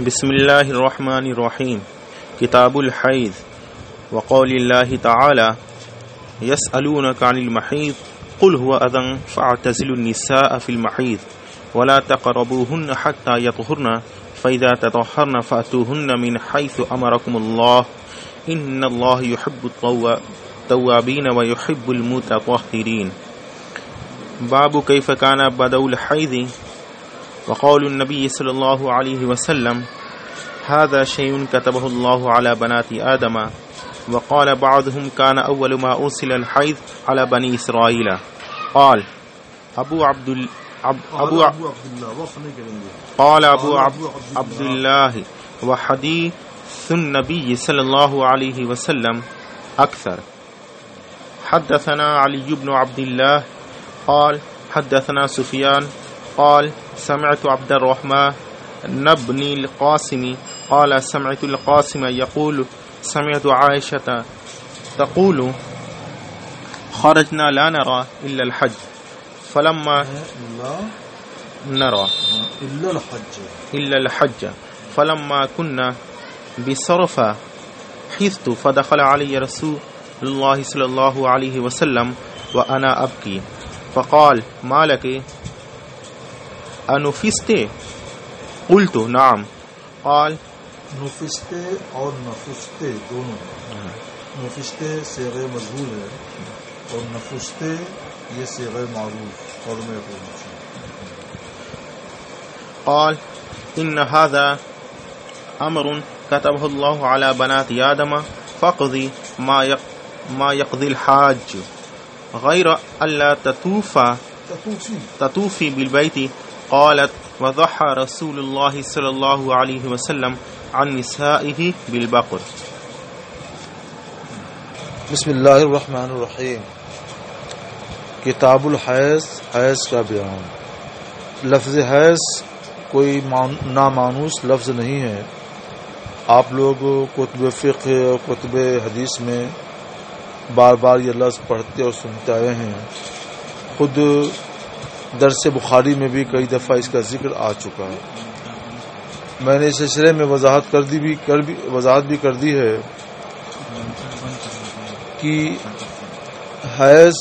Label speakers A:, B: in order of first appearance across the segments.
A: بسم اللہ الرحمن الرحیم. کتاب الحیض. وقول اللہ تعالی یسألونک عن المحیض قل هو اذى فاعتزلوا النساء في المحیض ولا تقربوهن حتى يطهرن فإذا تطهرن فأتوهن من حيث أمركم الله إن الله يحب التوابين ويحب المتطهرين. باب كيف كان بدء الحيض. وقول النبي صلى الله عليه وسلم هذا شيء كتبه الله على بنات آدم. وقال بعضهم كان أول ما أرسل الحيض على بني إسرائيل. قال أبو عبد الله وحديث النبي صلى الله عليه وسلم أكثر. حدثنا علي بن عبد الله قال حدثنا سفيان قال سمعت عبد الرحمن بن القاسم قال سمعت القاسم يقول سمعت عائشة تقول خرجنا لا نرى إلا الحج فلما نرى إلا الحج فلما كنا بصرفة حيضت فدخل علي رسول الله صلى الله عليه وسلم وأنا أبكي فقال ما لك انفستے؟ قلت نعم. قال
B: نفستے اور نفستے دونوں. نفستے صیغہ مجہول ہے اور نفستے یہ صیغہ معروف اور محفوظ.
A: قال ان هذا امر كتبه الله على بنات آدم فاقضي ما يقضي الحاج غير الا تطوفي بالبيت. قالت وضحى رسول الله صلى الله عليه وسلم عن نسائه بالبقر.
B: بسم اللہ الرحمن الرحیم. کتاب الحیض، حیض کا بیان. لفظ حیض کوئی نامانوس لفظ نہیں ہے. آپ لوگ کتب فقہ اور کتب حدیث میں بار بار یہ لفظ پڑھتے اور سنتے آئے ہیں. خود درس بخاری میں بھی کئی دفعہ اس کا ذکر آ چکا ہے. میں نے اس سلسلے میں وضاحت بھی کر دی ہے کہ حیض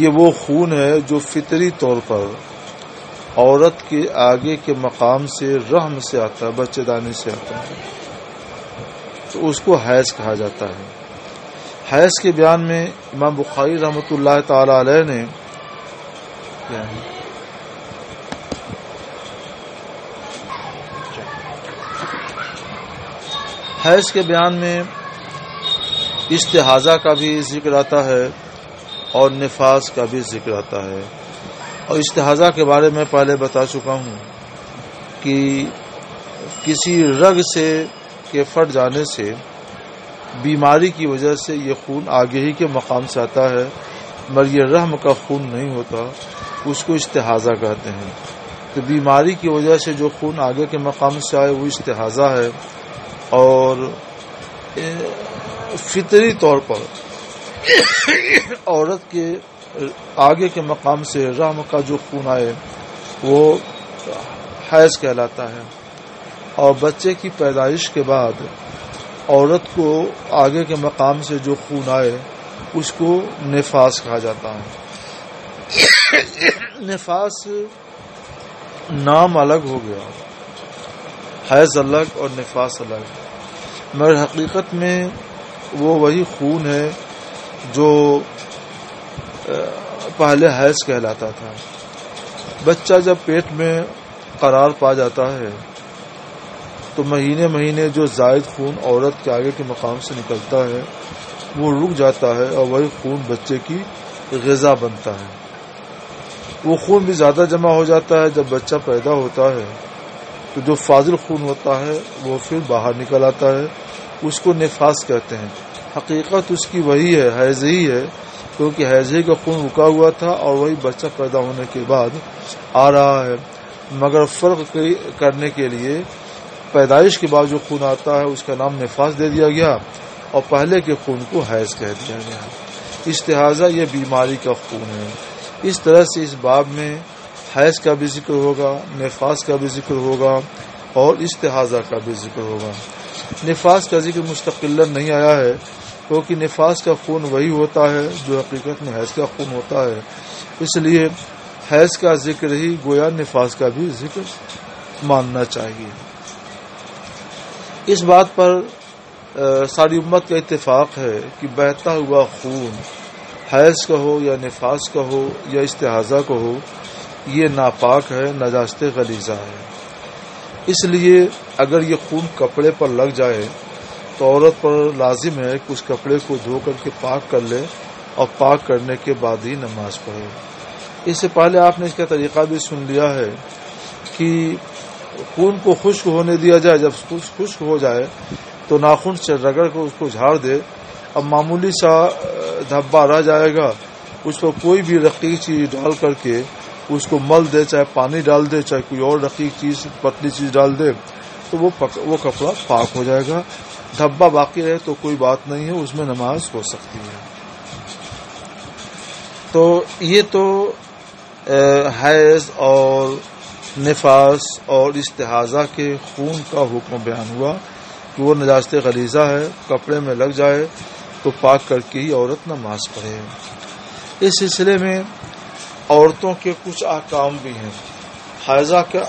B: یہ وہ خون ہے جو فطری طور پر عورت کے آگے کے مقام سے رحم سے آتا ہے، بچے دانی سے آتا ہے، تو اس کو حیض کہا جاتا ہے. حیض کے بیان میں امام بخاری رحمۃ اللہ تعالی علیہ نے حیض کے بیان میں استحاضہ کا بھی ذکر آتا ہے اور نفاس کا بھی ذکر آتا ہے. اور استحاضہ کے بارے میں پہلے بتا چکا ہوں کہ کسی رگ سے کے پھٹ جانے سے بیماری کی وجہ سے یہ خون آگے ہی کے مقام سے آتا ہے، مگر یہ رحم کا خون نہیں ہوتا، اس کو استحاضہ کہتے ہیں. تو بیماری کی وجہ سے جو خون آگے کے مقام سے آئے وہ استحاضہ ہے. اور فطری طور پر عورت کے آگے کے مقام سے رحم کا جو خون آئے وہ حیض کہلاتا ہے. اور بچے کی پیدائش کے بعد عورت کو آگے کے مقام سے جو خون آئے اس کو نفاس کہا جاتا ہے. نفاس نام الگ ہو گیا، حیض الگ اور نفاس الگ، مگر حقیقت میں وہ وہی خون ہے جو پہلے حیض کہلاتا تھا. بچہ جب پیٹ میں قرار پا جاتا ہے تو مہینے مہینے جو زائد خون عورت کے آگے کے مقام سے نکلتا ہے وہ رک جاتا ہے اور وہی خون بچے کی غذا بنتا ہے. وہ خون بھی زیادہ جمع ہو جاتا ہے. جب بچہ پیدا ہوتا ہے تو جو فاضل خون ہوتا ہے وہ پھر باہر نکل آتا ہے، اس کو نفاس کہتے ہیں. حقیقت اس کی وہی ہے، حیض ہی ہے، کیونکہ حیض ہی کا خون رکا ہوا تھا اور وہی بچہ پیدا ہونے کے بعد آ رہا ہے. مگر فرق کرنے کے لیے پیدائش کے بعد جو خون آتا ہے اس کا نام نفاس دے دیا گیا اور پہلے کے خون کو حیض کہہ دیا گیا. استحاضہ یہ بیماری کا خون ہے. اس طرح سے اس باب میں حیض کا بھی ذکر ہوگا، نفاس کا بھی ذکر ہوگا اور استحاضہ کا بھی ذکر ہوگا۔ نفاس کا ذکر مستقلاً نہیں آیا ہے، کیونکہ نفاس کا خون وہی ہوتا ہے جو حقیقت میں حیض کا خون ہوتا ہے، اس لیے حیض کا ذکر ہی گویا نفاس کا بھی ذکر ماننا چاہیے۔ اس بات پر ساری امت کا اتفاق ہے کہ بہتا ہوا خون حیض کا ہو یا نفاس کا ہو یا استحاضہ کا ہو، یہ ناپاک ہے، نجاست غلیظہ ہے۔ اس لیے اگر یہ خون کپڑے پر لگ جائے تو عورت پر لازم ہے کہ اس کپڑے کو دھو کر کے پاک کر لے اور پاک کرنے کے بعد ہی نماز پڑھے۔ اس سے پہلے آپ نے اس کا طریقہ بھی سن لیا ہے کہ خون کو خشک ہونے دیا جائے، جب خشک ہو جائے تو ناخن سے رگڑ کر اس کو جھاڑ دے، اب معمولی سا دھبا رہ جائے گا، اس پر کوئی بھی رقیق چیز ڈال کر کے اس کو مل دے، چاہے پانی ڈال دے، چاہے کوئی اور رقیق چیز پتلی چیز ڈال دے، تو وہ کپڑا پاک ہو جائے گا۔ دھبا باقی رہے تو کوئی بات نہیں ہے، اس میں نماز ہو سکتی ہے۔ تو یہ تو حیض اور نفاس اور استحاضہ کے خون کا حکم بیان ہوا کہ وہ نجاست غلیظہ ہے، کپڑے میں لگ جائے تو پاک کر کے ہی عورت نماز پڑھے۔ اس سلسلے میں عورتوں کے کچھ احکام بھی ہیں۔ حیضہ کے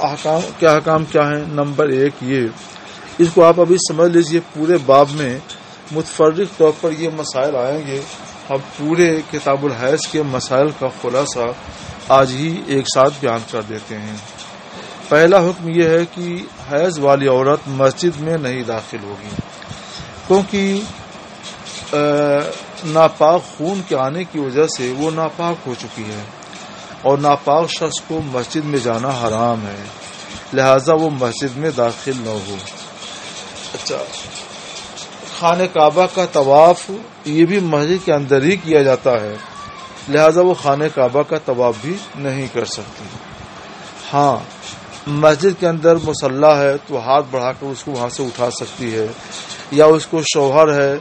B: احکام کیا ہیں؟ نمبر 1 یہ، اس کو آپ ابھی سمجھ لیجئے، پورے باب میں متفرق طور پر یہ مسائل آئیں گے، ہم پورے کتاب الحیض کے مسائل کا خلاصہ آج ہی ایک ساتھ بیان کر دیتے ہیں۔ پہلا حکم یہ ہے کہ حیض والی عورت مسجد میں نہیں داخل ہوگی، کیونکہ ناپاک خون کے آنے کی وجہ سے وہ ناپاک ہو چکی ہے اور ناپاک شخص کو مسجد میں جانا حرام ہے، لہذا وہ مسجد میں داخل نہ ہو۔ اچھا، خانہ کعبہ کا طواف یہ بھی مسجد کے اندر ہی کیا جاتا ہے، لہذا وہ خانہ کعبہ کا طواف بھی نہیں کر سکتی۔ ہاں، مسجد کے اندر مصلی ہے تو ہاتھ بڑھا کر اس کو وہاں سے اٹھا سکتی ہے، یا اس کو شوہر ہے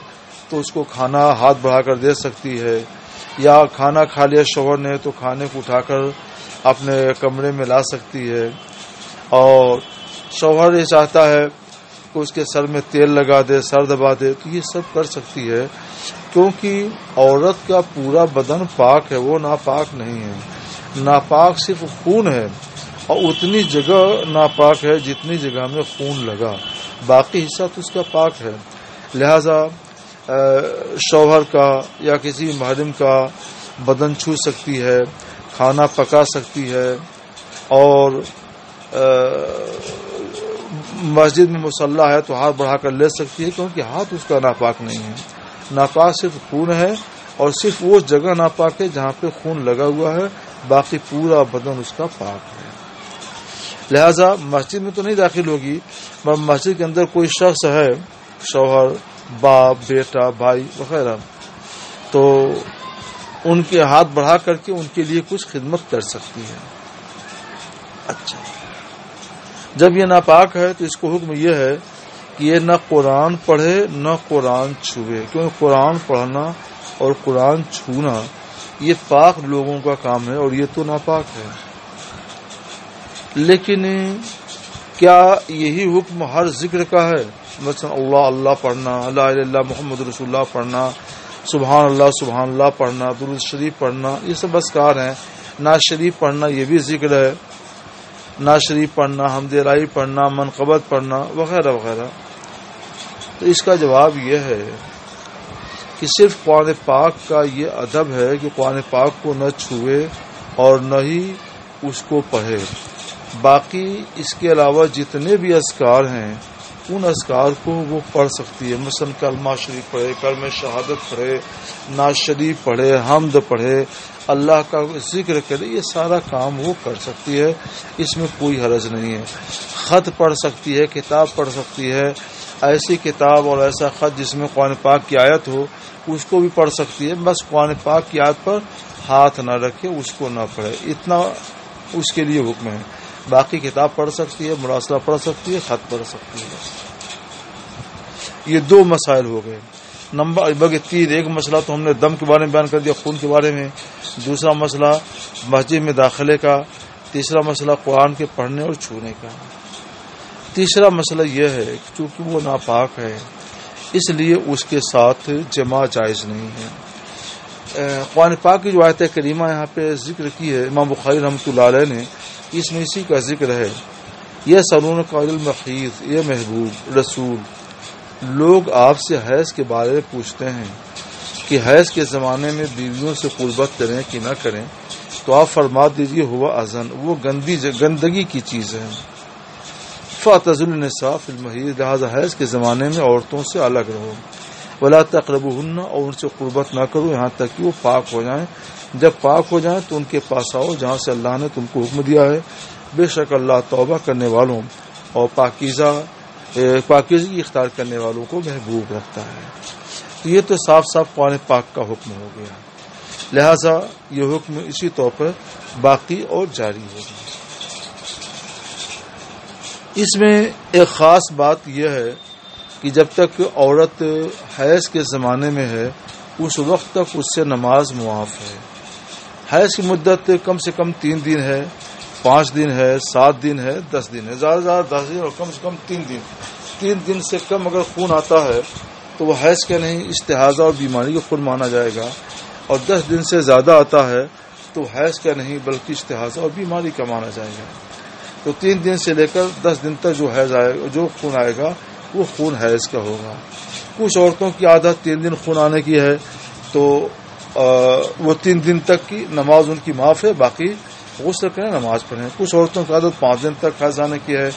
B: تو اس کو کھانا ہاتھ بڑھا کر دے سکتی ہے، یا کھانا کھا لیا شوہر نے تو کھانے کو اٹھا کر اپنے کمرے میں لا سکتی ہے، اور شوہر یہ چاہتا ہے کہ اس کے سر میں تیل لگا دے، سر دبا دے، تو یہ سب کر سکتی ہے، کیونکہ عورت کا پورا بدن پاک ہے، وہ ناپاک نہیں ہے۔ ناپاک صرف خون ہے، اور اتنی جگہ ناپاک ہے جتنی جگہ میں خون لگا، باقی حصہ تو اس کا پاک ہے۔ لہذا شوہر کا یا کسی محرم کا بدن چھو سکتی ہے، کھانا پکا سکتی ہے، اور مسجد میں مصلی ہے تو ہاتھ بڑھا کر لے سکتی ہے، کیونکہ ہاتھ اس کا ناپاک نہیں ہے۔ ناپاک صرف خون ہے، اور صرف وہ جگہ ناپاک ہے جہاں پہ خون لگا ہوا ہے، باقی پورا بدن اس کا پاک ہے۔ لہذا مسجد میں تو نہیں داخل ہوگی، مگر مسجد کے اندر کوئی شخص ہے، شوہر، باپ، بیٹا، بھائی وغیرہ، تو ان کے ہاتھ بڑھا کر کے ان کے لیے کچھ خدمت کر سکتی ہے۔ اچھا، جب یہ ناپاک ہے تو اس کو حکم یہ ہے کہ یہ نہ قرآن پڑھے نہ قرآن چھوئے، کیونکہ قرآن پڑھنا اور قرآن چھونا یہ پاک لوگوں کا کام ہے، اور یہ تو ناپاک ہے۔ لیکن کیا یہی حکم ہر ذکر کا ہے؟ مثلا اللہ اللہ پڑھنا، لا الہ الا اللہ محمد رسول اللہ پڑھنا، سبحان اللہ پڑھنا، درود شریف پڑھنا، یہ سب اذکار ہیں۔ نعت شریف پڑھنا یہ بھی ذکر ہے، نعت شریف پڑھنا، حمد الہی پڑھنا، منقبت پڑھنا وغیرہ وغیرہ۔ تو اس کا جواب یہ ہے کہ صرف قرآن پاک کا یہ ادب ہے کہ قرآن پاک کو نہ چھوئے اور نہ ہی اس کو پڑھے، باقی اس کے علاوہ جتنے بھی اذکار ہیں ان اذکار کو وہ پڑھ سکتی ہے۔ مثلا کلمہ شریف پڑھے، کلمہ شہادت پڑھے، نعت شریف پڑھے، حمد پڑھے، اللہ کا ذکر کرے، یہ سارا کام وہ کر سکتی ہے، اس میں کوئی حرج نہیں ہے۔ خط پڑھ سکتی ہے، کتاب پڑھ سکتی ہے، ایسی کتاب اور ایسا خط جس میں قرآن پاک کی آیت ہو اس کو بھی پڑھ سکتی ہے، بس قرآن پاک کی آیت پر ہاتھ نہ رکھے، اس کو نہ پڑھے، اتنا اس کے لیے حکم ہے۔ باقی کتاب پڑھ سکتی ہے، مراسلہ پڑھ سکتی ہے، خط پڑھ سکتی ہے۔ یہ دو مسائل ہو گئے۔ نمبر 3 ایک مسئلہ تو ہم نے دم کے بارے میں بیان کر دیا، خون کے بارے میں، دوسرا مسئلہ مسجد میں داخلے کا، تیسرا مسئلہ قرآن کے پڑھنے اور چھونے کا۔ تیسرا مسئلہ یہ ہے کہ چونکہ وہ ناپاک ہے اس لیے اس کے ساتھ جماع جائز نہیں ہے۔ قرآن پاک کی جو آیت کریمہ یہاں پہ ذکر کی ہے امام بخاری رحمۃ اللہ علیہ نے، اس میں اسی کا ذکر ہے۔ یہ سرونک عن المحیض، یہ محبوب رسول، لوگ آپ سے حیض کے بارے میں پوچھتے ہیں کہ حیض کے زمانے میں بیویوں سے قربت کریں کہ نہ کریں، تو آپ فرما دیجیے ہوا اذن، وہ گندگی کی چیز ہے۔ فاعتزلوا النساء فی المحیض، لہذا حیض کے زمانے میں عورتوں سے الگ رہو۔ ولا تقربوهن، اور ان سے قربت نہ کرو یہاں تک کہ وہ پاک ہو جائیں۔ جب پاک ہو جائیں تو ان کے پاس آؤ جہاں سے اللہ نے تم کو حکم دیا ہے، بے شک اللہ توبہ کرنے والوں اور پاکیزگی اختیار کرنے والوں کو محبوب رکھتا ہے۔ تو یہ تو صاف صاف قرآن پاک کا حکم ہو گیا، لہذا یہ حکم اسی طور پر باقی اور جاری ہوگا۔ اس میں ایک خاص بات یہ ہے کہ جب تک عورت حیض کے زمانے میں ہے اس وقت تک اس سے نماز معاف ہے۔ حیض کی مدت کم سے کم 3 دن ہے، 5 دن ہے، 7 دن ہے، 10 دن ہے، زیادہ سے زیادہ 10 دن اور کم سے کم 3 دن۔ 3 دن سے کم اگر خون آتا ہے تو وہ حیض کا نہیں، استحاضہ اور بیماری کا خون مانا جائے گا، اور 10 دن سے زیادہ آتا ہے تو حیض کا نہیں بلکہ استحاضہ اور بیماری کا مانا جائے گا۔ تو 3 دن سے لے کر 10 دن تک جو خون آئے گا وہ خون حیض کا ہوگا۔ کچھ عورتوں کی عادت 3 دن خون آنے کی ہے تو وہ 3 دن تک کی نماز ان کی معاف ہے، باقی غسل کریں نماز پڑھیں۔ کچھ عورتوں کی عادت 5 دن تک حیض آنے کی ہے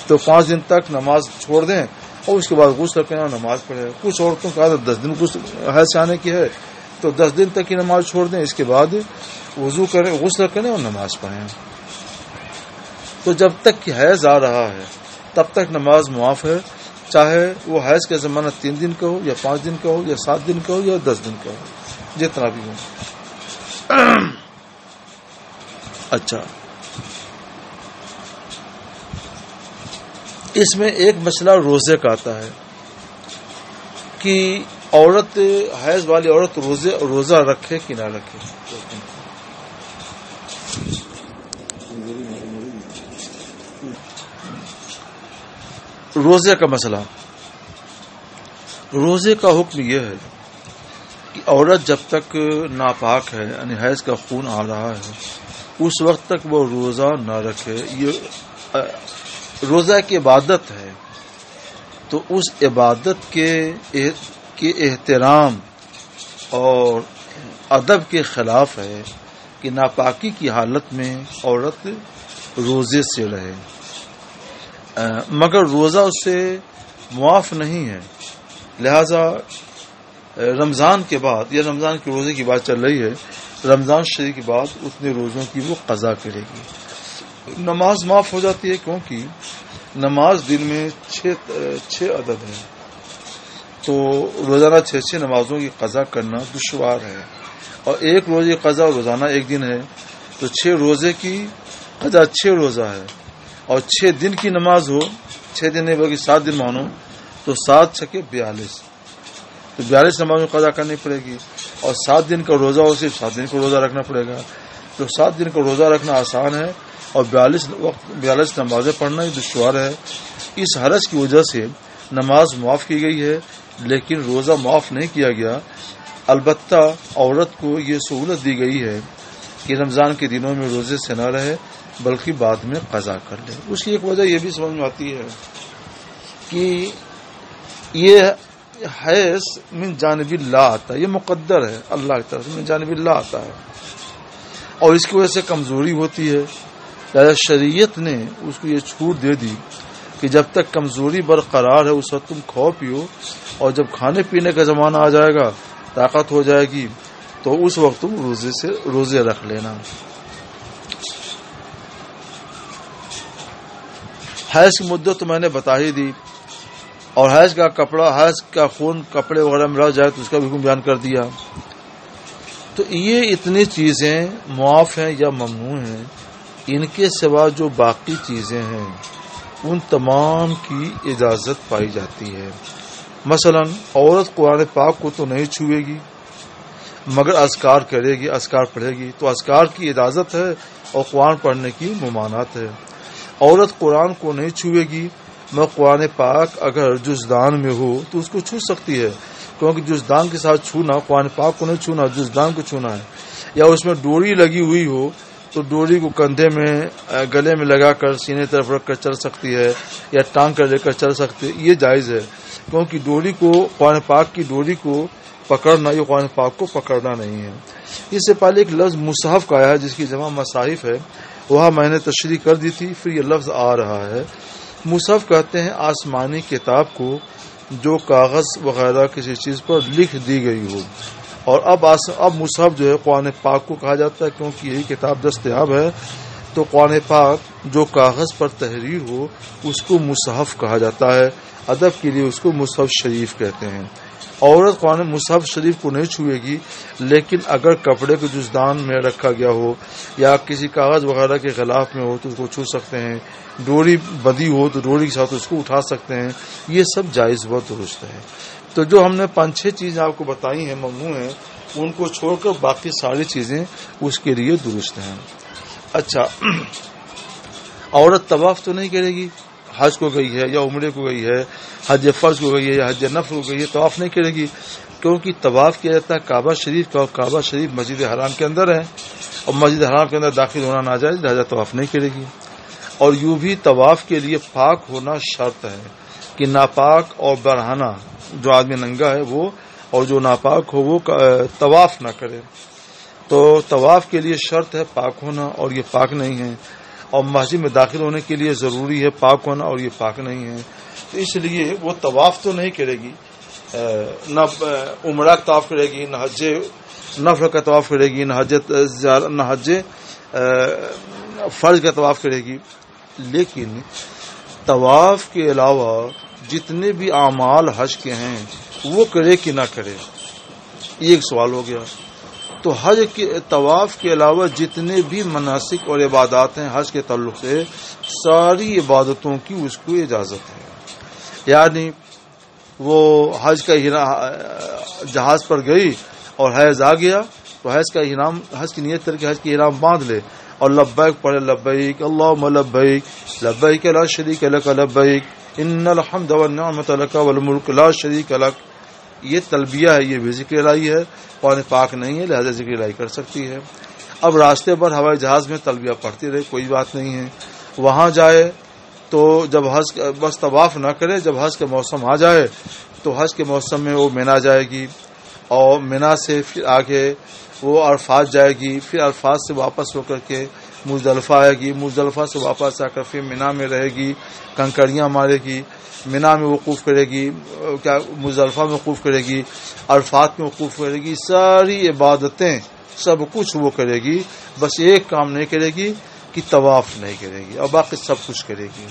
B: تو 5 دن تک نماز چھوڑ دیں اور اس کے بعد غسل کریں اور نماز پڑھیں۔ کچھ عورتوں کی عادت 10 دن حیض آنے کی ہے تو 10 دن تک کی نماز چھوڑ دیں، اس کے بعد وضو کریں، غسل کریں اور نماز پڑھیں۔ تو جب تک کہ حیض آ رہا ہے تب تک نماز معاف ہے، چاہے وہ حیض کا زمانہ 3 دن کا ہو یا 5 دن کا ہو یا 7 دن کا ہو یا 10 دن کا ہو، جتنا بھی ہو۔ اچھا، اس میں ایک مسئلہ روزے کا آتا ہے کہ عورت حیض والی عورت روزہ رکھے کہ نہ رکھے۔ روزے کا مسئلہ، روزے کا حکم یہ ہے کہ عورت جب تک ناپاک ہے یعنی حیض کا خون آ رہا ہے اس وقت تک وہ روزہ نہ رکھے۔ یہ روزہ ایک عبادت ہے تو اس عبادت کے احترام اور ادب کے خلاف ہے کہ ناپاکی کی حالت میں عورت روزے سے رہے، مگر روزہ اس سے معاف نہیں ہے۔ لہذا رمضان کے بعد یا رمضان کے روزے کی بات چل رہی ہے، رمضان شریف کے بعد اتنے روزوں کی وہ قضا کرے گی۔ نماز معاف ہو جاتی ہے کیونکہ نماز دن میں 6 عدد ہے، تو روزانہ 6 نمازوں کی قضا کرنا دشوار ہے، اور ایک روزے کی قضا روزانہ 1 دن ہے، تو 6 روزے کی قضا 6 روزہ ہے، اور 6 دن کی نماز ہو، 6 دن نہیں بلکہ 7 دن مانو تو 7 چھکے 42، تو 42 نمازوں کی قضا کرنی پڑے گی، اور 7 دن کا روزہ ہو صرف 7 دن کا روزہ رکھنا پڑے گا۔ تو 7 دن کا روزہ رکھنا آسان ہے اور 42 نمازیں پڑھنا ہی دشوار ہے۔ اس حرج کی وجہ سے نماز معاف کی گئی ہے لیکن روزہ معاف نہیں کیا گیا۔ البتہ عورت کو یہ سہولت دی گئی ہے کہ رمضان کے دنوں میں روزے سے نہ رہے بلکہ بعد میں قضا کر لے۔ اس کی ایک وجہ یہ بھی سمجھ میں آتی ہے کہ یہ حیض من جانب اللہ آتا ہے، یہ مقدر ہے، اللہ کی طرف سے من جانب اللہ آتا ہے، اور اس کی وجہ سے کمزوری ہوتی ہے۔ لہذا شریعت نے اس کو یہ چھوٹ دے دی کہ جب تک کمزوری برقرار ہے اس وقت تم کھاؤ پیو، اور جب کھانے پینے کا زمانہ آ جائے گا، طاقت ہو جائے گی، تو اس وقت تم روزے رکھ لینا۔ حیض کی مدت تو میں نے بتا ہی دی، اور حیض کا کپڑا، حیض کا خون کپڑے وغیرہ میں رہ جائے تو اس کا بھی حکم بیان کر دیا۔ تو یہ اتنی چیزیں معاف ہیں یا ممنوع ہیں، ان کے سوا جو باقی چیزیں ہیں ان تمام کی اجازت پائی جاتی ہے۔ مثلا عورت قرآن پاک کو تو نہیں چھوئے گی مگر اذکار کرے گی، اذکار پڑھے گی، تو اذکار کی اجازت ہے اور قرآن پڑھنے کی ممانعت ہے۔ عورت قرآن کو نہیں چھوئے گی میں قرآن پاک اگر جزدان میں ہو تو اس کو چھو سکتی ہے، کیونکہ جزدان کے ساتھ چھونا قرآن پاک کو نہیں چھونا، جزدان کو چھونا ہے. یا اس میں ڈوری لگی ہوئی ہو تو ڈوری کو کندھے میں گلے میں لگا کر سینے طرف رکھ کر چل سکتی ہے، یا ٹانگ کر لے کر چل سکتی ہے، یہ جائز ہے. کیونکہ ڈوری کو قرآن پاک کی ڈوری کو پکڑنا یہ قرآن پاک کو پکڑنا نہیں ہے. اس سے پہلے ایک لفظ مصحف کا آیا ہے جس کی جمع مصاحف ہے، وہاں میں نے تشریح کر دی تھی، پھر یہ لفظ آ رہا ہے. مصحف کہتے ہیں آسمانی کتاب کو جو کاغذ وغیرہ کسی چیز پر لکھ دی گئی ہو، اور اب مصحف جو ہے قرآن پاک کو کہا جاتا ہے کیونکہ یہی کتاب دستیاب ہے. تو قرآن پاک جو کاغذ پر تحریر ہو اس کو مصحف کہا جاتا ہے. ادب کے لیے اس کو مصحف شریف کہتے ہیں. عورت قرآن مصحف شریف کو نہیں چھوئے گی، لیکن اگر کپڑے کے جزدان میں رکھا گیا ہو یا کسی کاغذ وغیرہ کے غلاف میں ہو تو اس کو چھو سکتے ہیں. ڈوری بندھی ہو تو ڈوری کے ساتھ اس کو اٹھا سکتے ہیں. یہ سب جائز و درست ہے. تو جو ہم نے 5-6 چیزیں آپ کو بتائی ہیں ممنوع ہیں، ان کو چھوڑ کر باقی ساری چیزیں اس کے لیے درست ہیں. اچھا، عورت طواف تو نہیں کرے گی، حج کو گئی ہے یا عمرے کو گئی ہے، حج فرض کو گئی ہے یا حج نفل کو گئی ہے، طواف نہیں کرے گی، کیونکہ طواف کیا جاتا ہے کعبہ شریف کا، اور کعبہ شریف مسجد حرام کے اندر ہے، اور مسجد حرام کے اندر داخل ہونا ناجائز، لہذا طواف نہیں کرے گی. اور یوں بھی طواف کے لیے پاک ہونا شرط ہے کہ ناپاک اور برہنہ جو آدمی ننگا ہے وہ، اور جو ناپاک ہو وہ طواف نہ کرے. تو طواف کے لیے شرط ہے پاک ہونا، اور یہ پاک نہیں ہے. اور مسجد میں داخل ہونے کے لیے ضروری ہے پاک ہونا، اور یہ پاک نہیں ہے. تو اس لیے وہ طواف تو نہیں کرے گی، نہ عمرہ کا طواف کرے گی، نہ حج نفل کا طواف کرے گی، نہ حج فرض کا طواف کرے گی. لیکن طواف کے علاوہ جتنے بھی اعمال حج کے ہیں وہ کرے کہ نہ کرے، یہ ایک سوال ہو گیا. تو حج کے طواف کے علاوہ جتنے بھی مناسک اور عبادات ہیں حج کے تعلق سے، ساری عبادتوں کی اس کو اجازت ہے. یعنی وہ حج کا جہاز پر گئی اور حیض آ گیا تو حج کی نیت کر کے حج کی احرام باندھ لے اور لبیک پڑھے، لبیک اللہم لبیک لبیک لا شریک لک لبیک ان الحمد والنعمت لک والملک لا شریک لک. یہ تلبیہ ہے، یہ بھی ذکر الہی ہے، قرآن پاک نہیں ہے، لہذا ذکر الہی کر سکتی ہے. اب راستے پر ہوائی جہاز میں تلبیہ پڑھتی رہے، کوئی بات نہیں ہے. وہاں جائے تو جب حج بس طواف نہ کرے، جب حج کا موسم آ جائے تو حج کے موسم میں وہ مینا جائے گی، اور مینا سے پھر آگے وہ عرفات جائے گی، پھر عرفات سے واپس ہو کر کے مزدلفہ آئے گی، مزدلفہ سے واپس آ کر پھر مینا میں رہے گی، کنکریاں مارے گی، مینا میں وقوف کرے گی، مزدلفہ میں وقوف کرے گی، عرفات میں وقوف کرے گی. ساری عبادتیں سب کچھ وہ کرے گی، بس ایک کام نہیں کرے گی کہ طواف نہیں کرے گی، اور باقی سب کچھ کرے گی.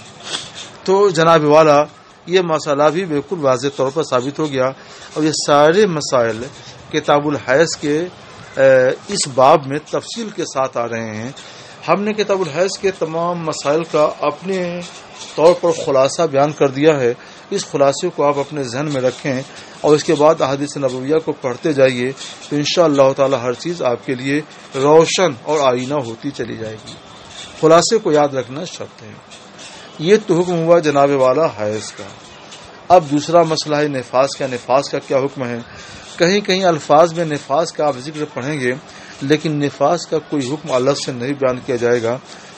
B: تو جناب والا یہ مسئلہ بھی بالکل واضح طور پر ثابت ہو گیا. اور یہ سارے مسائل کتاب الحیض کے اس باب میں تفصیل کے ساتھ آ رہے ہیں. ہم نے کتاب الحیض کے تمام مسائل کا اپنے طور پر خلاصہ بیان کر دیا ہے. اس خلاصے کو آپ اپنے ذہن میں رکھیں اور اس کے بعد احادیث نبویہ کو پڑھتے جائیے تو انشاءاللہ تعالی ہر چیز آپ کے لیے روشن اور آئینہ ہوتی چلی جائے گی. خلاصے کو یاد رکھنا شرط ہے. یہ تو حکم ہوا جناب والا حیض کا. اب دوسرا مسئلہ ہے نفاس کا. نفاس کا کیا حکم ہے؟ کہیں کہیں الفاظ میں نفاس کا آپ ذکر پڑھیں گے، لیکن نفاس کا کوئی حکم الگ سے نہیں بیان کیا جائے گا.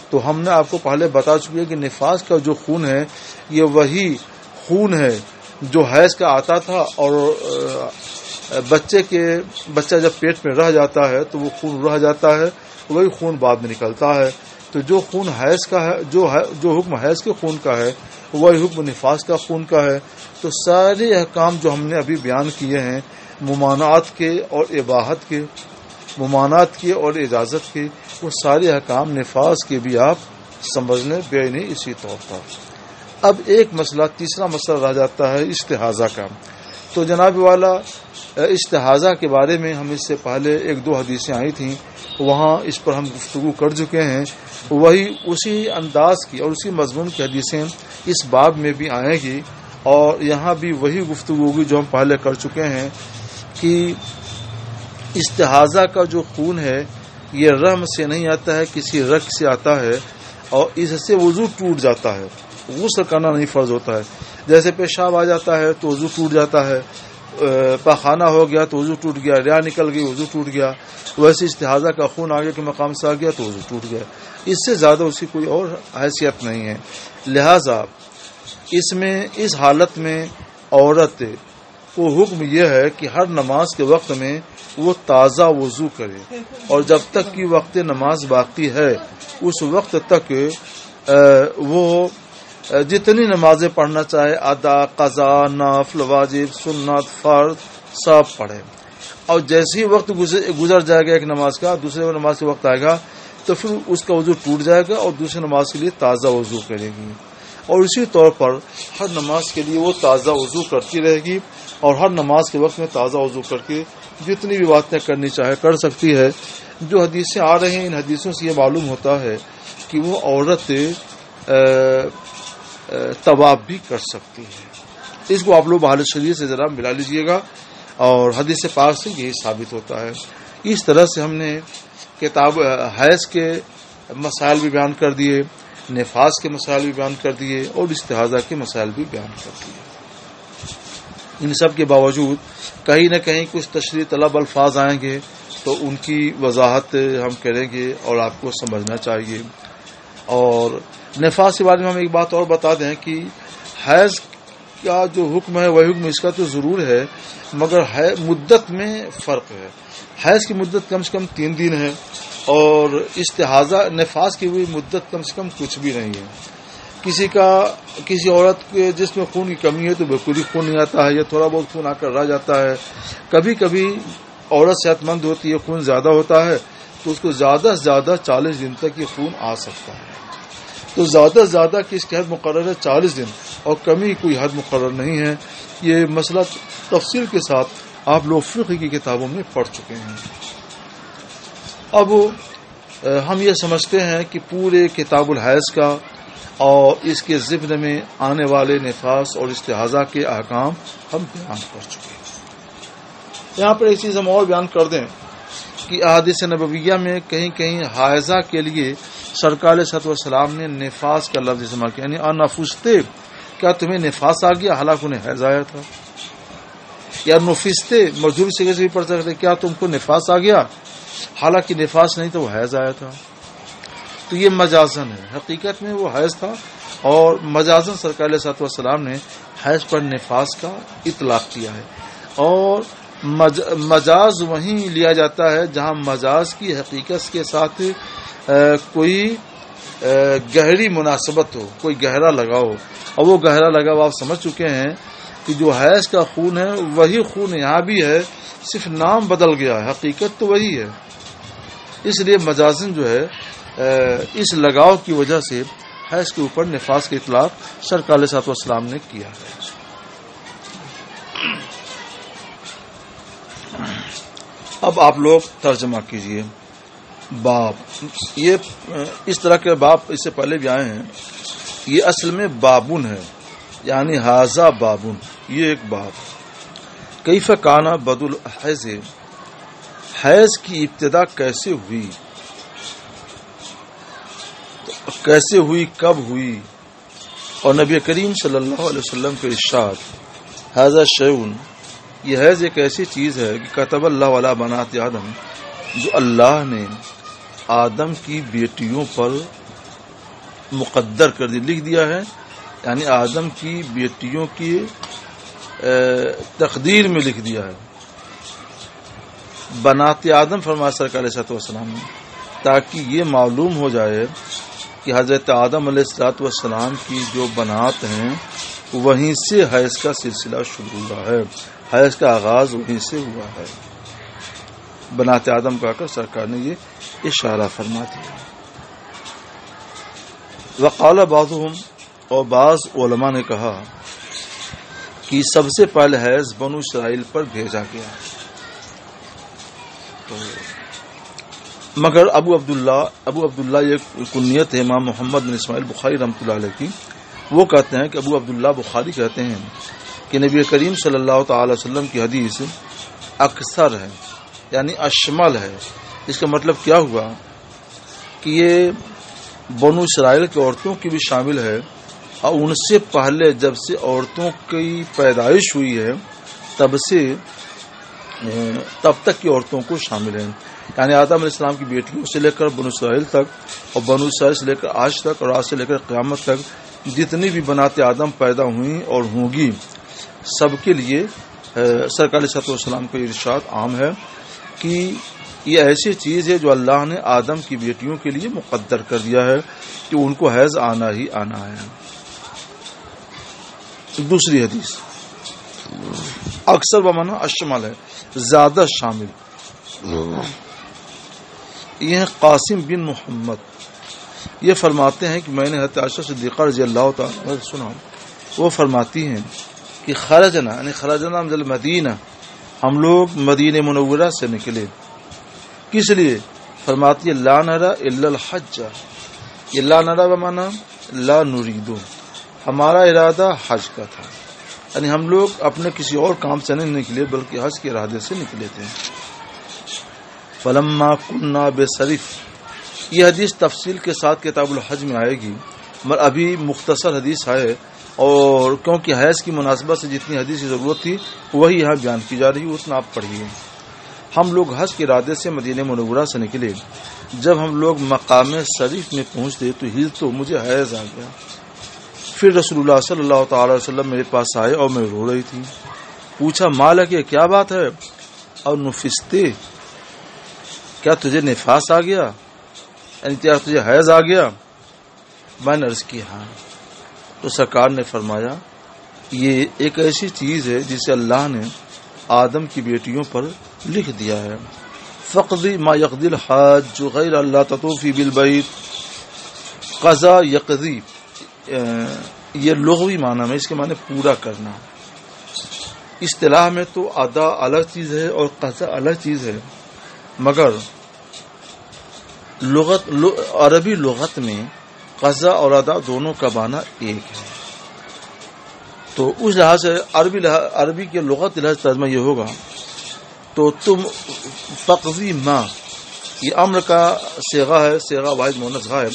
B: تو ہم نے آپ کو پہلے بتا چکے کہ نفاس کا جو خون ہے یہ وہی خون ہے جو حیض کا آتا تھا، اور بچہ جب پیٹ میں رہ جاتا ہے تو وہ خون رہ جاتا ہے، وہی خون بعد میں نکلتا ہے. تو جو خون حیض کا ہے، جو حکم حیض کے خون کا ہے وہی حکم نفاس کا خون کا ہے. تو سارے احکام جو ہم نے ابھی بیان کیے ہیں، ممانعات کے اور اباحت کے، ممانعات کے اور اجازت کے، وہ سارے احکام نفاس کے بھی آپ سمجھ لیں بیانی اسی طور پر. اب ایک مسئلہ، تیسرا مسئلہ رہ جاتا ہے استحاضہ کا. تو جناب والا استحاضہ کے بارے میں ہم اس سے پہلے 1-2 حدیثیں آئی تھیں، وہاں اس پر ہم گفتگو کر چکے ہیں. وہی اسی انداز کی اور اسی مضمون کی حدیثیں اس باب میں بھی آئیں گی، اور یہاں بھی وہی گفتگو ہوگی جو ہم پہلے کر چکے ہیں کہ استحاضہ کا جو خون ہے یہ رحم سے نہیں آتا ہے، کسی رگ سے آتا ہے، اور اس سے وضو ٹوٹ جاتا ہے. غسل کرنا نہیں فرض ہوتا ہے. جیسے پیشاب آ جاتا ہے تو وضو ٹوٹ جاتا ہے، پاخانہ ہو گیا تو وضو ٹوٹ گیا، ریا نکل گئی وضو ٹوٹ گیا، ویسے استحاضہ کا خون آگے کے مقام سے آ گیا تو وضو ٹوٹ گیا. اس سے زیادہ اس کی کوئی اور حیثیت نہیں ہے. لہذا اس حالت میں عورت کو حکم یہ ہے کہ ہر نماز کے وقت میں وہ تازہ وضو کرے، اور جب تک کہ وقت نماز باقی ہے اس وقت تک وہ جتنی نمازیں پڑھنا چاہے، ادا، قضا، نفل، واجب، سنت، فرض سب پڑھے. اور جیسے ہی وقت گزر جائے گا ایک نماز کا، دوسرے نماز کا وقت آئے گا تو پھر اس کا وضو ٹوٹ جائے گا اور دوسری نماز کے لیے تازہ وضو کرے گی. اور اسی طور پر ہر نماز کے لیے وہ تازہ وضو کرتی رہے گی، اور ہر نماز کے وقت میں تازہ وضو کر کے جتنی بھی باتیں کرنی چاہے کر سکتی ہے. جو حدیثیں آ رہی ہیں ان حدیثوں سے یہ معلوم ہوتا ہے کہ وہ عورت طواف بھی کر سکتی ہے. اس کو آپ لوگ حالت شریعت سے ذرا ملا لیجئے گا، اور حدیث پاک سے یہی ثابت ہوتا ہے. اس طرح سے ہم نے کتاب حیض کے مسائل بھی بیان کر دیے، نفاس کے مسائل بھی بیان کر دیے، اور استحاضہ کے مسائل بھی بیان کر دیے. ان سب کے باوجود کہیں نہ کہیں کچھ تشریح طلب الفاظ آئیں گے تو ان کی وضاحت ہم کریں گے اور آپ کو سمجھنا چاہیے. اور نفاس کے بارے میں ہم ایک بات اور بتا دیں کہ حیض کا جو حکم ہے وہ حکم اس کا تو ضرور ہے، مگر مدت میں فرق ہے. حیض کی مدت کم سے کم 3 دن ہے، اور استحاضہ نفاس کی ہوئی مدت کم سے کم کچھ بھی نہیں ہے. کسی عورت کے جس میں خون کی کمی ہے تو بالکل ہی خون نہیں آتا ہے، یا تھوڑا بہت خون آ کر رہ جاتا ہے. کبھی کبھی عورت صحت مند ہوتی ہے، خون زیادہ ہوتا ہے تو اس کو زیادہ سے زیادہ 40 دن تک یہ خون آ سکتا ہے. تو زیادہ سے زیادہ کی اس کی حد مقرر ہے 40 دن، اور کمی کی کوئی حد مقرر نہیں ہے. یہ مسئلہ تفصیل کے ساتھ آپ لوگ فقہ کی کتابوں میں پڑھ چکے ہیں. اب ہم یہ سمجھتے ہیں کہ پورے کتاب الحیض کا اور اس کے ضمن میں آنے والے نفاس اور استحاضہ کے احکام ہم بیان کر چکے ہیں. یہاں پر ایک چیز ہم اور بیان کر دیں کہ احادیث نبویہ میں کہیں کہیں حائضہ کے لیے سرکار صلی اللہ علیہ وسلم نے نفاس کا لفظ استعمال کیا، یعنی انفستے، کیا تمہیں نفاس آ گیا حالانکہ انہیں حیض آیا تھا. یا نفستے مجھوری صیغے سے بھی پڑھ سکتے، کیا تم کو نفاس آ گیا حالانکہ نفاس نہیں تو وہ حیض آیا تھا. تو یہ مجازن ہے، حقیقت میں وہ حیض تھا، اور مجازن سرکار علیہ الصلوۃ والسلام نے حیض پر نفاس کا اطلاق کیا ہے. اور مجاز وہیں لیا جاتا ہے جہاں مجاز کی حقیقت کے ساتھ کوئی گہری مناسبت ہو، کوئی گہرا لگاؤ. اور وہ گہرا لگاؤ آپ سمجھ چکے ہیں کہ جو حیض کا خون ہے وہی خون یہاں بھی ہے، صرف نام بدل گیا ہے، حقیقت تو وہی ہے. اس لیے مجازن جو ہے اس لگاؤ کی وجہ سے حیض کے اوپر نفاس کا اطلاق سرکار علیہ الصلوۃ والسلام نے کیا ہے. اب آپ لوگ ترجمہ کیجئے. باب، یہ اس طرح کے باب اس سے پہلے بھی آئے ہیں. یہ اصل میں بابن ہے، یعنی ہاذا بابن، یہ ایک باب. کیف کان بدء الحیض، حیض کی ابتدا کیسے ہوئی، کیسے ہوئی، کب ہوئی. اور نبی کریم صلی اللہ علیہ وسلم کے ارشاد، ھذا شیء، یہ حیض ایک ایسی چیز ہے کہ کتب اللہ علی بنات آدم، جو اللہ نے آدم کی بیٹیوں پر مقدر کر دی، لکھ دیا ہے. یعنی آدم کی بیٹیوں کی تقدیر میں لکھ دیا ہے. بنات آدم فرمایا سرکار علیہ الصلوۃ والسلام نے، تاکہ یہ معلوم ہو جائے کہ حضرت آدم علیہ الصلوۃ والسلام کی جو بنات ہیں وہیں سے حیض کا سلسلہ شروع ہوا ہے، حیض کا آغاز وہیں سے ہوا ہے. بنات آدم کا کر سرکار نے یہ اشارہ فرما دیا. وقال بعضهم، اور بعض علماء نے کہا کہ سب سے پہلے حیض بنو اسرائیل پر بھیجا گیا. مگر ابو عبداللہ یہ کنیت ہے امام محمد بن اسماعیل بخاری رحمۃ اللہ علیہ کی. وہ کہتے ہیں کہ ابو عبداللہ بخاری کہتے ہیں کہ نبی کریم صلی اللہ تعالی وسلم کی حدیث اکثر ہے، یعنی اشمل ہے. اس کا مطلب کیا ہوا کہ یہ بنو اسرائیل کی عورتوں کی بھی شامل ہے اور ان سے پہلے جب سے عورتوں کی پیدائش ہوئی ہے تب تک کی عورتوں کو شامل ہیں، یعنی آدم علیہ السلام کی بیٹیوں سے لے کر بنو اسرائیل تک اور بنو اسرائیل سے لے کر آج تک اور آج سے لے کر قیامت تک جتنی بھی بنات آدم پیدا ہوئیں اور ہوں گی سب کے لیے سرکار صلی اللہ علیہ وسلم کا ارشاد عام ہے کہ یہ ایسی چیز ہے جو اللہ نے آدم کی بیٹیوں کے لیے مقدر کر دیا ہے کہ ان کو حیض آنا ہی آنا ہے۔ دوسری حدیث اکثر بمانا اشمل ہے، زیادہ شامل۔ یہ ہے قاسم بن محمد، یہ فرماتے ہیں کہ میں نے حضرت عائشہ صدیقہ رضی اللہ تعالی سنا، وہ فرماتی ہیں کہ خرجنا یعنی خرجنا من المدینہ، ہم لوگ مدینہ منورہ سے نکلے، کس لیے؟ فرماتی ہے لا نرى الا الحج، یہ لا نرى بمانا لا نريد، ہمارا ارادہ حج کا تھا، یعنی ہم لوگ اپنے کسی اور کام سے نہیں نکلے بلکہ حج کے ارادے سے نکلے تھے۔ فلما كنا بصرف، یہ حدیث تفصیل کے ساتھ کتاب الحج میں آئے گی، مگر ابھی مختصر حدیث ہے، اور کیونکہ حیض کی مناسبت سے جتنی حدیث کی ضرورت تھی وہی یہاں بیان کی جا رہی ہے، اتنا آپ پڑھیے۔ ہم لوگ حج کے ارادے سے مدینہ منورہ سے نکلے، جب ہم لوگ مقام شریف میں پہنچتے تو مجھے حیض آ گیا، پھر رسول اللہ صلی اللہ تعالی وسلم میرے پاس آئے اور میں رو رہی تھی، پوچھا مالک کیا بات ہے، اور نفستے، کیا تجھے نفاس آ گیا، یعنی کیا تجھے حیض آ گیا؟ میں نے عرض کی ہاں، تو سرکار نے فرمایا یہ ایک ایسی چیز ہے جسے اللہ نے آدم کی بیٹیوں پر لکھ دیا ہے، فقضی ما یقضی الحاج غیر اللہ تطوفی بالبیت، قضا یقضی یہ لغوی معنی میں، اس کے معنی پورا کرنا، اصطلاح میں تو ادا الگ چیز ہے اور قضا الگ چیز ہے، مگر عربی لغت میں قضا اور ادا دونوں کا معنی ایک ہے، تو اس لحاظ سے عربی کے لغت لحاظ ترجمہ یہ ہوگا، تو تم فقضی ما، یہ امر کا صیغہ ہے، صیغہ واحد مؤنث غائب،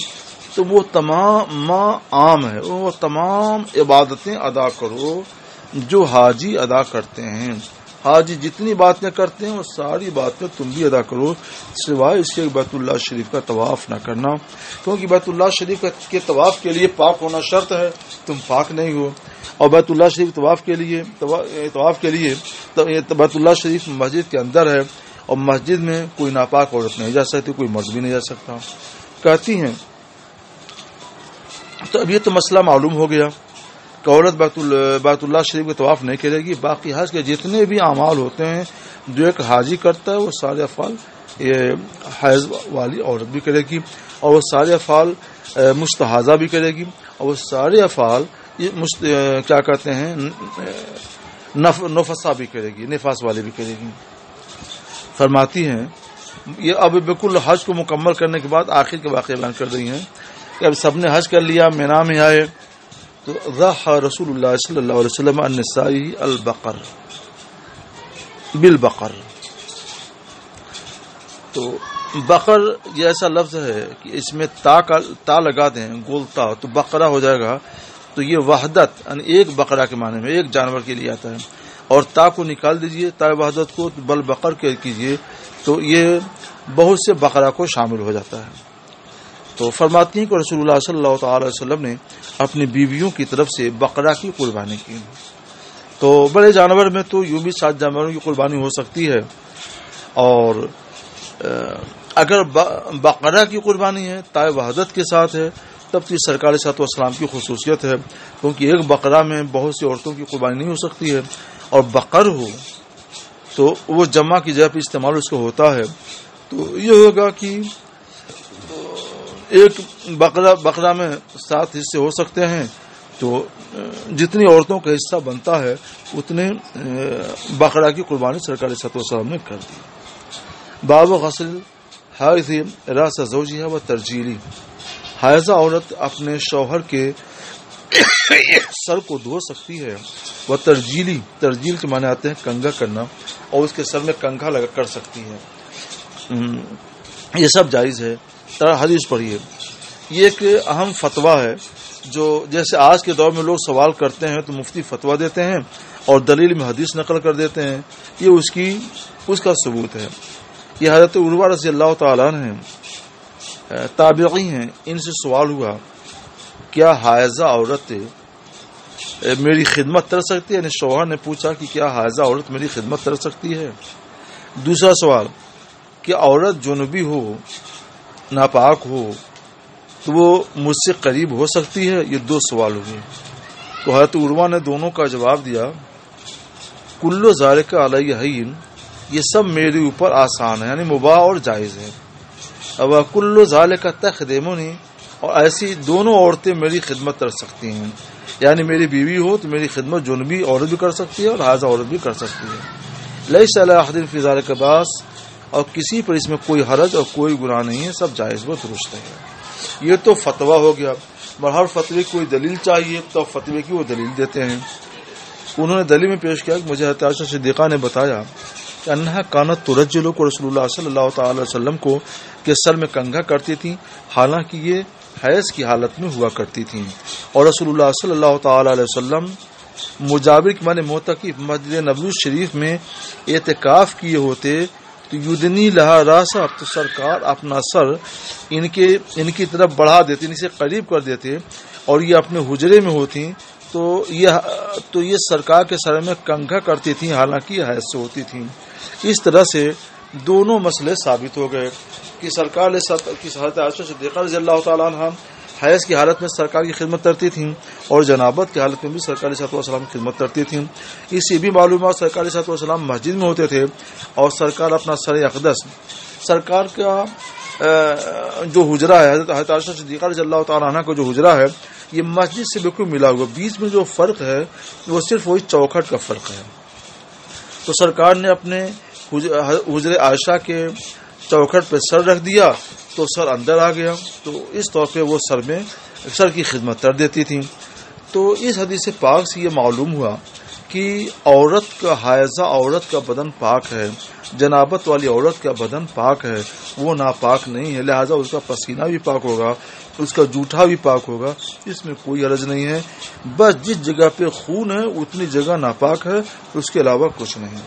B: تو وہ تمام ما عام ہے، وہ تمام عبادتیں ادا کرو جو حاجی ادا کرتے ہیں، حاجی جتنی باتیں کرتے ہیں وہ ساری باتیں تم بھی ادا کرو، سوائے اس کے بیت اللہ شریف کا طواف نہ کرنا، کیونکہ بیت اللہ شریف کے طواف کے لیے پاک ہونا شرط ہے، تم پاک نہیں ہو، اور بیت اللہ شریف طواف کے لیے بیت اللہ شریف مسجد کے اندر ہے، اور مسجد میں کوئی ناپاک عورت نہیں جا سکتی، کوئی مرد بھی نہیں جا سکتا، کہتی ہیں۔ تو اب یہ تو مسئلہ معلوم ہو گیا کہ عورت بیت اللہ شریف کے طواف نہیں کرے گی، باقی حج کے جتنے بھی اعمال ہوتے ہیں جو ایک حاجی کرتا ہے وہ سارے افعال یہ حیض والی عورت بھی کرے گی، اور وہ سارے افعال مستحاضہ بھی کرے گی، اور وہ سارے افعال کیا کہتے ہیں نفسا بھی کرے گی، نفاس والی بھی کرے گی۔ فرماتی ہیں یہ اب بالکل حج کو مکمل کرنے کے بعد آخر کے واقعہ بیان کر رہی ہیں کہ اب سب نے حج کر لیا، مینا میں آئے تو ضحى رسول اللہ صلی اللہ علیہ وسلم عن النساء البقر بالبقر، تو بقر یہ ایسا لفظ ہے کہ اس میں تا لگا دیں گولتا تو بقرہ ہو جائے گا، تو یہ وحدت یعنی ایک بقرہ کے معنی میں ایک جانور کے لیے آتا ہے، اور تا کو نکال دیجئے، تا وحدت کو بل بقر کیجئے تو یہ بہت سے بقرہ کو شامل ہو جاتا ہے۔ تو فرماتی ہیں کہ رسول اللہ صلی اللہ تعالی وسلم نے اپنی بیویوں کی طرف سے بقرہ کی قربانی کی، تو بڑے جانور میں تو یوں بھی 7 جانوروں کی قربانی ہو سکتی ہے، اور اگر بقرہ کی قربانی ہے تا وحدت کے ساتھ ہے تب تو سرکار صلی اللہ علیہ وسلم کی خصوصیت ہے، کیونکہ ایک بقرہ میں بہت سی عورتوں کی قربانی نہیں ہو سکتی ہے، اور بقر ہو تو وہ جمع کی جگہ پہ استعمال اس کو ہوتا ہے، تو یہ ہوگا کہ ایک بقرہ میں 7 حصے ہو سکتے ہیں، تو جتنی عورتوں کا حصہ بنتا ہے اتنے بقرہ کی قربانی سرکار صلی اللہ علیہ وسلم نے کر دی۔ باب غسل حائض راس زوجها و ترجیلی، حائضہ عورت اپنے شوہر کے سر کو دھو سکتی ہے، وہ ترجیل کے معنی آتے ہیں کنگھا کرنا، اور اس کے سر میں کنگھا لگا کر سکتی ہے، یہ سب جائز ہے۔ حدیث پڑھیے، یہ ایک اہم فتویٰ ہے جو جیسے آج کے دور میں لوگ سوال کرتے ہیں تو مفتی فتویٰ دیتے ہیں اور دلیل میں حدیث نقل کر دیتے ہیں، یہ اس کا ثبوت ہے۔ یہ حضرت عروہ رضی اللہ تعالیٰ عنہ تابعی ہیں، ان سے سوال ہوا کیا حائضہ عورت میری خدمت کر سکتی ہے؟ یعنی شوہر نے پوچھا کہ کیا حائضہ عورت میری خدمت کر سکتی ہے؟ دوسرا سوال کہ عورت جنوبی ہو، ناپاک ہو، تو وہ مجھ سے قریب ہو سکتی ہے؟ یہ دو سوال ہوئے۔ تو حضرت عروہ نے دونوں کا جواب دیا کلو ذالک علی ہین، یہ سب میرے اوپر آسان ہے، یعنی مباح اور جائز ہے۔ اب کلو ذالک تخدمنی، اور ایسی دونوں عورتیں میری خدمت کر سکتی ہیں، یعنی میری بیوی ہو تو میری خدمت جنوبی عورت بھی کر سکتی ہے اور حائض عورت بھی کر سکتی ہے۔ لیس علی احد فی ذالک باس، اور کسی پر اس میں کوئی حرج اور کوئی گناہ نہیں ہے، سب جائز و درست ہے۔ یہ تو فتویٰ ہو گیا، ہر فتوے کی کوئی دلیل چاہیے تو فتوے کی وہ دلیل دیتے ہیں۔ انہوں نے دلیل میں پیش کیا کہ مجھے حضرت عائشہ صدیقہ نے بتایا کہ انہا کانت ترجلو کو رسول اللہ صلی اللہ تعالی علیہ وسلم کو کہ سر میں کنگھا کرتی تھیں، حالانکہ یہ حیض کی حالت میں ہوا کرتی تھیں، اور رسول اللہ صلی اللہ تعالی علیہ وسلم مجاور کے معنی معتکف مسجد نبوی شریف میں اعتکاف کیے ہوتے تو یدنی لہا راسا، تو سرکار اپنا سر ان کی طرف بڑھا دیتے، ان سے قریب کر دیتے، اور یہ اپنے حجرے میں ہوتی تو یہ سرکار کے سر میں کنگھا کرتی تھیں، حالانکہ یہ حیض سے ہوتی تھیں۔ اس طرح سے دونوں مسئلے ثابت ہو گئے کہ سرکار کی حضرت عائشہ صدیقہ رضی اللہ تعالیٰ عنہ حیض کی حالت میں سرکار کی خدمت کرتی تھیں اور جنابت کی حالت میں بھی سرکار علیہ السلام کی خدمت کرتی تھیں۔ اس سے بھی معلومات سرکار علیہ السلام مسجد میں ہوتے تھے اور سرکار اپنا سر اقدس، سرکار کا جو حجرہ ہے، حضرت عائشہ صدیقہ رضی اللہ تعالیٰ عنہ کا جو حجرہ ہے، یہ مسجد سے بالکل ملا ہوا، بیچ میں جو فرق ہے وہ صرف وہی چوکھٹ کا فرق ہے۔ تو سرکار نے اپنے حجرہ عائشہ کے چوکھٹ پہ سر رکھ دیا تو سر اندر آ گیا، تو اس طور پہ وہ سر کی خدمت کر دیتی تھیں۔ تو اس حدیث پاک سے یہ معلوم ہوا کہ حائضہ عورت کا بدن پاک ہے، جنابت والی عورت کا بدن پاک ہے، وہ ناپاک نہیں ہے، لہذا اس کا پسینہ بھی پاک ہوگا، اس کا جوٹھا بھی پاک ہوگا، اس میں کوئی حرج نہیں ہے۔ بس جس جگہ پہ خون ہے اتنی جگہ ناپاک ہے، اس کے علاوہ کچھ نہیں۔